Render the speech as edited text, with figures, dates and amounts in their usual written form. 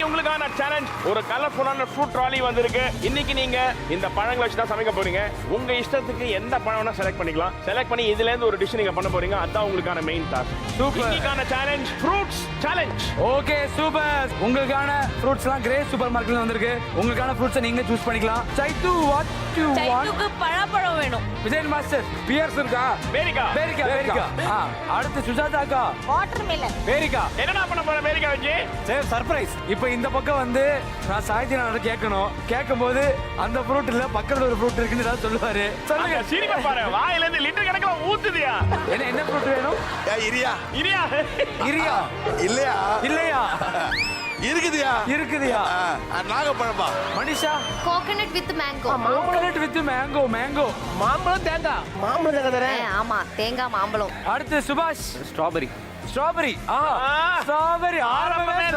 உங்களுக்கான சேலஞ்ச். ஒரு கலர்ஃபுல்லான ஃப்ரூட் ட்ராலி வந்திருக்கு. இன்னைக்கு நீங்க இந்த பழங்களை வச்சு தான் சமைக்க போறீங்க. உங்க இஷ்டத்துக்கு எந்த பழம்னா செலக்ட் பண்ணிக்கலாம். செலக்ட் பண்ணி இதுல இருந்து ஒரு டிஷ் நீங்க பண்ண போறீங்க. அதான் உங்களுக்கான மெயின் டாஸ்க். சூப்பர். இன்னைக்கான challenge fruits challenge. Okay super. உங்களுக்கான ஃப்ரூட்ஸ்லாம் கிரேட் சூப்பர் மார்க்கெட்ல வந்திருக்கு. உங்களுக்கான ஃப்ரூட்ஸ் நீங்க சூஸ் பண்ணிக்கலாம். சைத்து வாட் யூ வாண்ட்? சைத்துக்கு பழம் வேணும். விஜயன் மாஸ்டர் பியர்ஸ் இருக்கா? பேரிக்கா. அடுத்து சுஜாதாக்கா வாட்டர்மெலன். பேரிக்கா. என்னடா பண்ண போற பேரிக்கா வச்சு? Save surprise. இப்போ இந்த பக்கம் வந்து நான் சாய்த்தி நான் கேட்கணும். கேட்கும்போது அந்த ஃப்ரூட் இல்ல பக்கத்துல ஒரு ஃப்ரூட் இருக்குன்னு ஏதாவது சொல்லுவாரு. சொல்லுங்க. சிரிப்பா பாரு. வாயில இருந்து லிட்டர் கணக்குல ஊத்துதியா? என்ன ஃப்ரூட் வேணும்? இரியா இரியா இல்லையா? இல்லையா? இருக்குதியா? நாகப்பழமா? Manisha coconut with mango. Coconut with mango. மாம்பழம் தேங்காய் தரேன். ஆமா தேங்காய் மாம்பழம். அடுத்து சுபாஷ் ஸ்ட்ராபெரி. ஸ்ட்ராபெரி. ஸ்ட்ராபெரி ஆரம்பமே